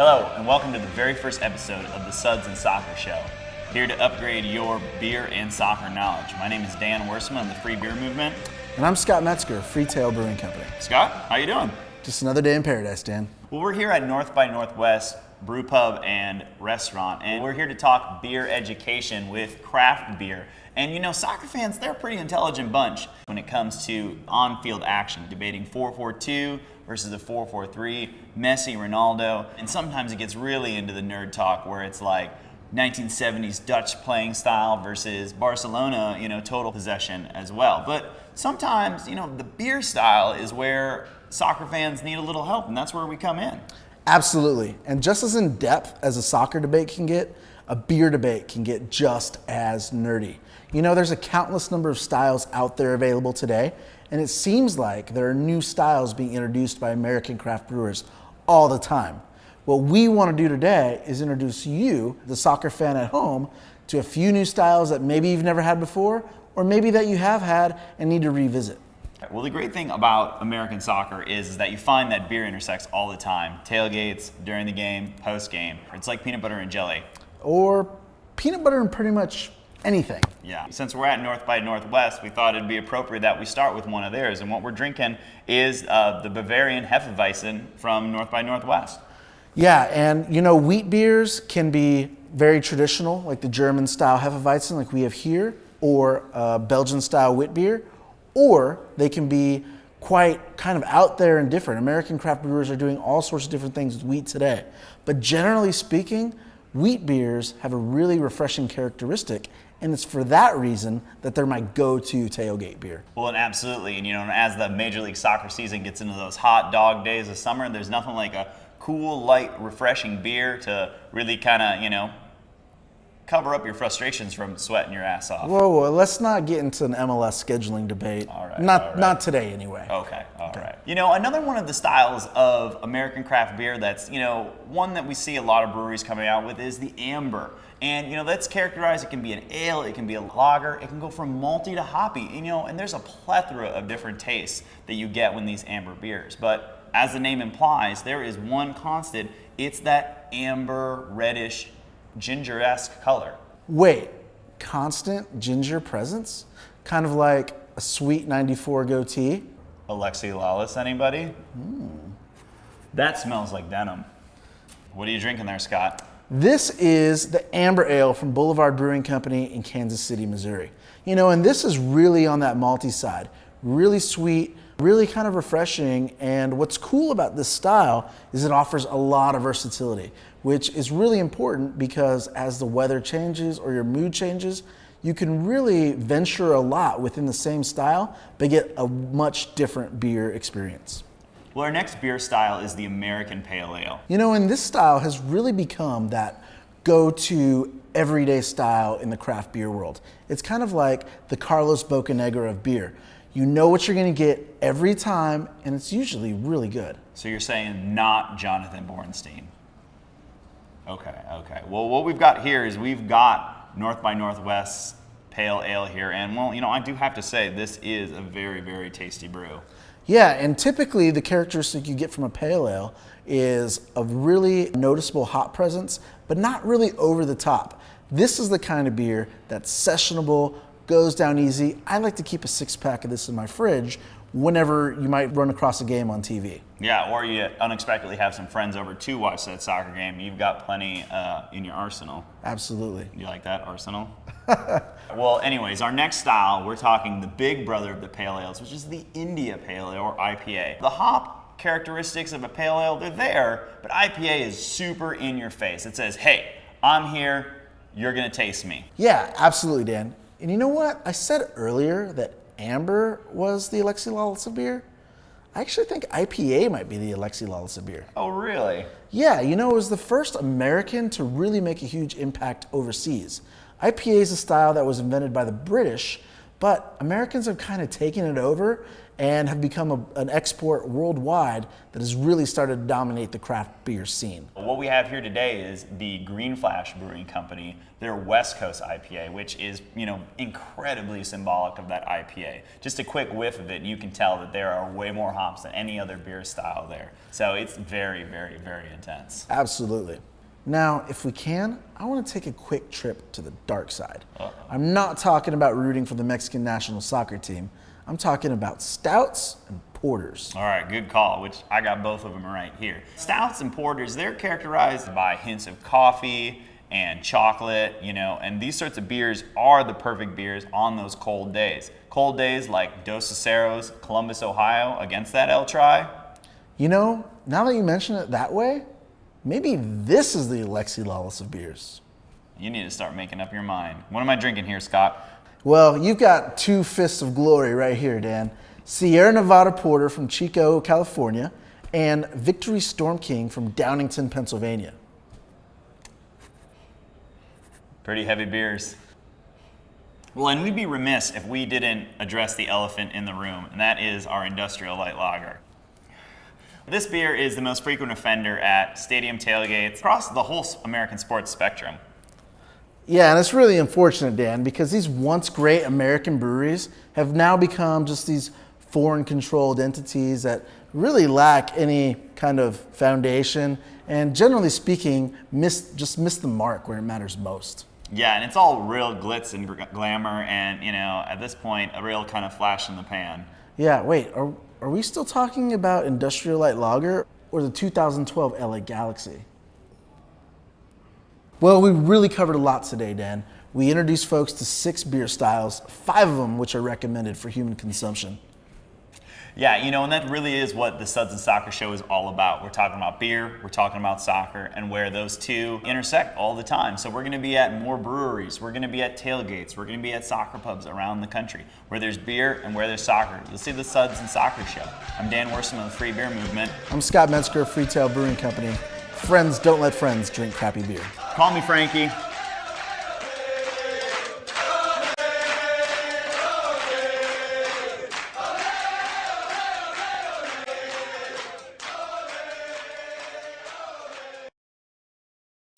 Hello, and welcome to the very first episode of the Suds and Soccer Show. Here to upgrade your beer and soccer knowledge. My name is Dan Wiersema, I'm the Free Beer Movement. And I'm Scott Metzger, Freetail Brewing Company. Scott, how you doing? Just another day in paradise, Dan. Well, we're here at North by Northwest Brew Pub and Restaurant, and we're here to talk beer education with craft beer. And you know, soccer fans, they're a pretty intelligent bunch when it comes to on-field action, debating 4-4-2 versus the 4-4-3, Messi, Ronaldo, and sometimes it gets really into the nerd talk where it's like 1970s Dutch playing style versus Barcelona, total possession as well. But sometimes, the beer style is where soccer fans need a little help, and that's where we come in. Absolutely. And just as in depth as a soccer debate can get, a beer debate can get just as nerdy. There's a countless number of styles out there available today, and it seems like there are new styles being introduced by American craft brewers all the time. What we want to do today is introduce you, the soccer fan at home, to a few new styles that maybe you've never had before, or maybe that you have had and need to revisit. Well, the great thing about American soccer is that you find that beer intersects all the time. Tailgates, during the game, post-game. It's like peanut butter and jelly. Or peanut butter and pretty much anything. Yeah. Since we're at North by Northwest, we thought it'd be appropriate that we start with one of theirs. And what we're drinking is the Bavarian Hefeweizen from North by Northwest. Yeah, and wheat beers can be very traditional, like the German style Hefeweizen like we have here, or Belgian style wit beer, or they can be quite kind of out there and different. American craft brewers are doing all sorts of different things with wheat today. But generally speaking, wheat beers have a really refreshing characteristic, and it's for that reason that they're my go-to tailgate beer. Well, and absolutely, and as the Major League Soccer season gets into those hot dog days of summer, there's nothing like a cool, light, refreshing beer to really kind of, cover up your frustrations from sweating your ass off. Whoa, let's not get into an MLS scheduling debate. All right. Not today anyway. Okay, all right. Another one of the styles of American craft beer that's, one that we see a lot of breweries coming out with is the amber. And, that's characterized, it can be an ale, it can be a lager, it can go from malty to hoppy, and there's a plethora of different tastes that you get when these amber beers. But as the name implies, there is one constant, it's that amber, reddish, ginger-esque color. Wait, constant ginger presence? Kind of like a sweet 94 goatee? Alexi Lawless, anybody? That smells like denim. What are you drinking there, Scott? This is the Amber Ale from Boulevard Brewing Company in Kansas City, Missouri. And this is really on that malty side. Really sweet, really kind of refreshing, and what's cool about this style is it offers a lot of versatility, which is really important because as the weather changes or your mood changes, you can really venture a lot within the same style, but get a much different beer experience. Well, our next beer style is the American Pale Ale. And this style has really become that go-to everyday style in the craft beer world. It's kind of like the Carlos Bocanegra of beer. You know what you're going to get every time, and it's usually really good. So you're saying not Jonathan Bornstein. Okay. Well, what we've got here is we've got North by Northwest Pale Ale here, and I do have to say this is a very, very tasty brew. Yeah, and typically the characteristic you get from a pale ale is a really noticeable hop presence, but not really over the top. This is the kind of beer that's sessionable, goes down easy. I like to keep a 6-pack of this in my fridge whenever you might run across a game on TV. Yeah, or you unexpectedly have some friends over to watch that soccer game. You've got plenty in your arsenal. Absolutely. You like that, arsenal? Well, anyways, our next style, we're talking the big brother of the pale ales, which is the India Pale Ale, or IPA. The hop characteristics of a pale ale, they're there, but IPA is super in your face. It says, hey, I'm here, you're gonna taste me. Yeah, absolutely, Dan. And you know what? I said earlier that amber was the Alexi Lawless of beer. I actually think IPA might be the Alexi Lawless of beer. Oh, really? Yeah, it was the first American to really make a huge impact overseas. IPA is a style that was invented by the British, but Americans have kind of taken it over and have become an export worldwide that has really started to dominate the craft beer scene. What we have here today is the Green Flash Brewing Company, their West Coast IPA, which is, incredibly symbolic of that IPA. Just a quick whiff of it, you can tell that there are way more hops than any other beer style there. So it's very, very, very intense. Absolutely. Now, if we can, I want to take a quick trip to the dark side. I'm not talking about rooting for the Mexican national soccer team. I'm talking about stouts and porters. All right, good call, which I got both of them right here. Stouts and porters, they're characterized by hints of coffee and chocolate, and these sorts of beers are the perfect beers on those cold days. Cold days like Dos Aceros, Columbus, Ohio, against that El Tri. Now that you mention it that way, maybe this is the Alexi Lawless of beers. You need to start making up your mind. What am I drinking here, Scott? Well, you've got two fists of glory right here, Dan. Sierra Nevada Porter from Chico, California, and Victory Storm King from Downingtown, Pennsylvania. Pretty heavy beers. Well, and we'd be remiss if we didn't address the elephant in the room, and that is our Industrial Light Lager. This beer is the most frequent offender at stadium tailgates across the whole American sports spectrum. Yeah, and it's really unfortunate, Dan, because these once great American breweries have now become just these foreign-controlled entities that really lack any kind of foundation and, generally speaking, miss the mark where it matters most. Yeah, and it's all real glitz and glamour and, at this point, a real kind of flash in the pan. Yeah, wait, are we still talking about Industrial Light Lager or the 2012 LA Galaxy? Well, we really covered a lot today, Dan. We introduced folks to 6 beer styles, 5 of them which are recommended for human consumption. Yeah, and that really is what the Suds and Soccer Show is all about. We're talking about beer, we're talking about soccer, and where those two intersect all the time. So we're going to be at more breweries, we're going to be at tailgates, we're going to be at soccer pubs around the country. Where there's beer and where there's soccer, you'll see the Suds and Soccer Show. I'm Dan Wiersema of the Free Beer Movement. I'm Scott Metzger of Freetail Brewing Company. Friends don't let friends drink crappy beer. Call me Frankie.